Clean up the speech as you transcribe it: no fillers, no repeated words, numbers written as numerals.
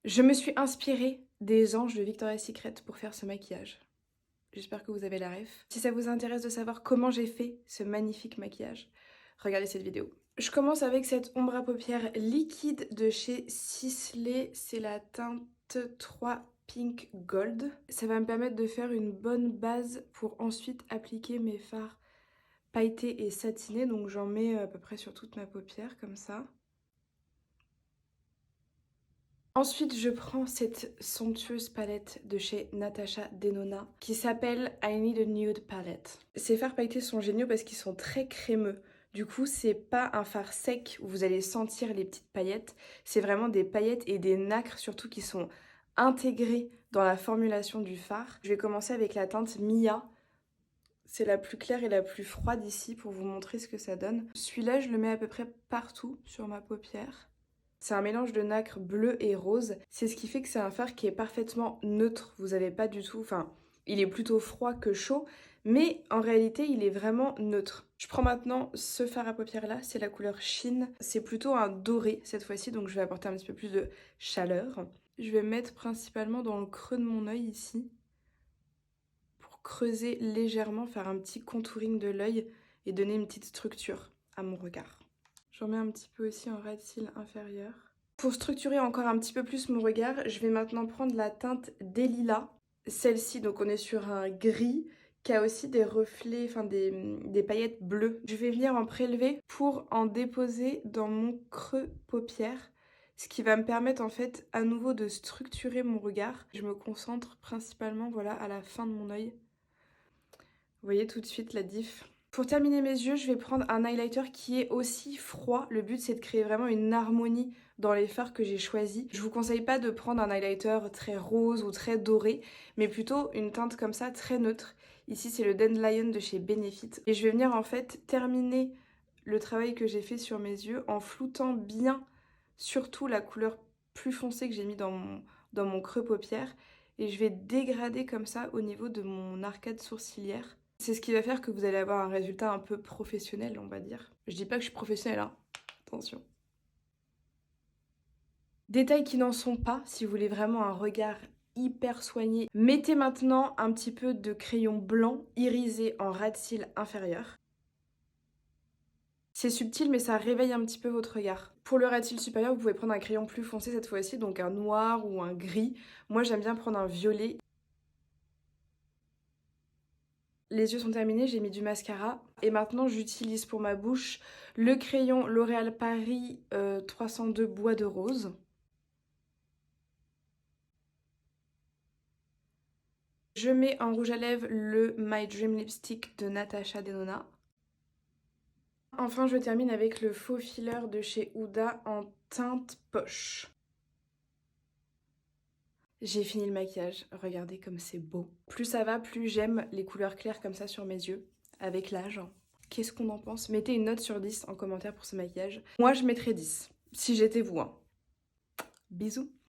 Je me suis inspirée des anges de Victoria's Secret pour faire ce maquillage. J'espère que vous avez la ref. Si ça vous intéresse de savoir comment j'ai fait ce magnifique maquillage, regardez cette vidéo. Je commence avec cette ombre à paupières liquide de chez Sisley. C'est la teinte 3 Pink Gold. Ça va me permettre de faire une bonne base pour ensuite appliquer mes fards pailletés et satinés. Donc j'en mets à peu près sur toute ma paupière comme ça. Ensuite, je prends cette somptueuse palette de chez Natasha Denona qui s'appelle I Need a Nude Palette. Ces fards pailletés sont géniaux parce qu'ils sont très crémeux. Du coup, c'est pas un fard sec où vous allez sentir les petites paillettes. C'est vraiment des paillettes et des nacres surtout qui sont intégrés dans la formulation du fard. Je vais commencer avec la teinte Mia. C'est la plus claire et la plus froide ici pour vous montrer ce que ça donne. Celui-là, je le mets à peu près partout sur ma paupière. C'est un mélange de nacre bleu et rose. C'est ce qui fait que c'est un fard qui est parfaitement neutre. Vous avez pas du tout... Enfin, il est plutôt froid que chaud, mais en réalité, il est vraiment neutre. Je prends maintenant ce fard à paupières là, c'est la couleur Sheen. C'est plutôt un doré cette fois-ci, donc je vais apporter un petit peu plus de chaleur. Je vais mettre principalement dans le creux de mon œil ici, pour creuser légèrement, faire un petit contouring de l'œil et donner une petite structure à mon regard. J'en mets un petit peu aussi en ras de cils inférieur. Pour structurer encore un petit peu plus mon regard, je vais maintenant prendre la teinte Delilah. Celle-ci, donc on est sur un gris qui a aussi des reflets, enfin des paillettes bleues. Je vais venir en prélever pour en déposer dans mon creux paupière, ce qui va me permettre en fait à nouveau de structurer mon regard. Je me concentre principalement voilà, à la fin de mon œil. Vous voyez tout de suite la diff. Pour terminer mes yeux, je vais prendre un highlighter qui est aussi froid. Le but, c'est de créer vraiment une harmonie dans les fards que j'ai choisis. Je vous conseille pas de prendre un highlighter très rose ou très doré, mais plutôt une teinte comme ça, très neutre. Ici, c'est le Dandelion de chez Benefit. Et je vais venir en fait terminer le travail que j'ai fait sur mes yeux en floutant bien, surtout la couleur plus foncée que j'ai mis dans mon creux paupière. Et je vais dégrader comme ça au niveau de mon arcade sourcilière. C'est ce qui va faire que vous allez avoir un résultat un peu professionnel, on va dire. Je dis pas que je suis professionnelle, hein. Attention. Détails qui n'en sont pas, si vous voulez vraiment un regard hyper soigné. Mettez maintenant un petit peu de crayon blanc irisé en ras de cils inférieur. C'est subtil, mais ça réveille un petit peu votre regard. Pour le ras de cils supérieur, vous pouvez prendre un crayon plus foncé cette fois-ci, donc un noir ou un gris. Moi, j'aime bien prendre un violet. Les yeux sont terminés, j'ai mis du mascara. Et maintenant, j'utilise pour ma bouche le crayon L'Oréal Paris 302 Bois de Rose. Je mets en rouge à lèvres le My Dream Lipstick de Natasha Denona. Enfin, je termine avec le faux filler de chez Huda en teinte poche. J'ai fini le maquillage, regardez comme c'est beau. Plus ça va, plus j'aime les couleurs claires comme ça sur mes yeux, avec l'âge. Qu'est-ce qu'on en pense? Mettez une note sur 10 en commentaire pour ce maquillage. Moi, je mettrais 10, si j'étais vous. Bisous.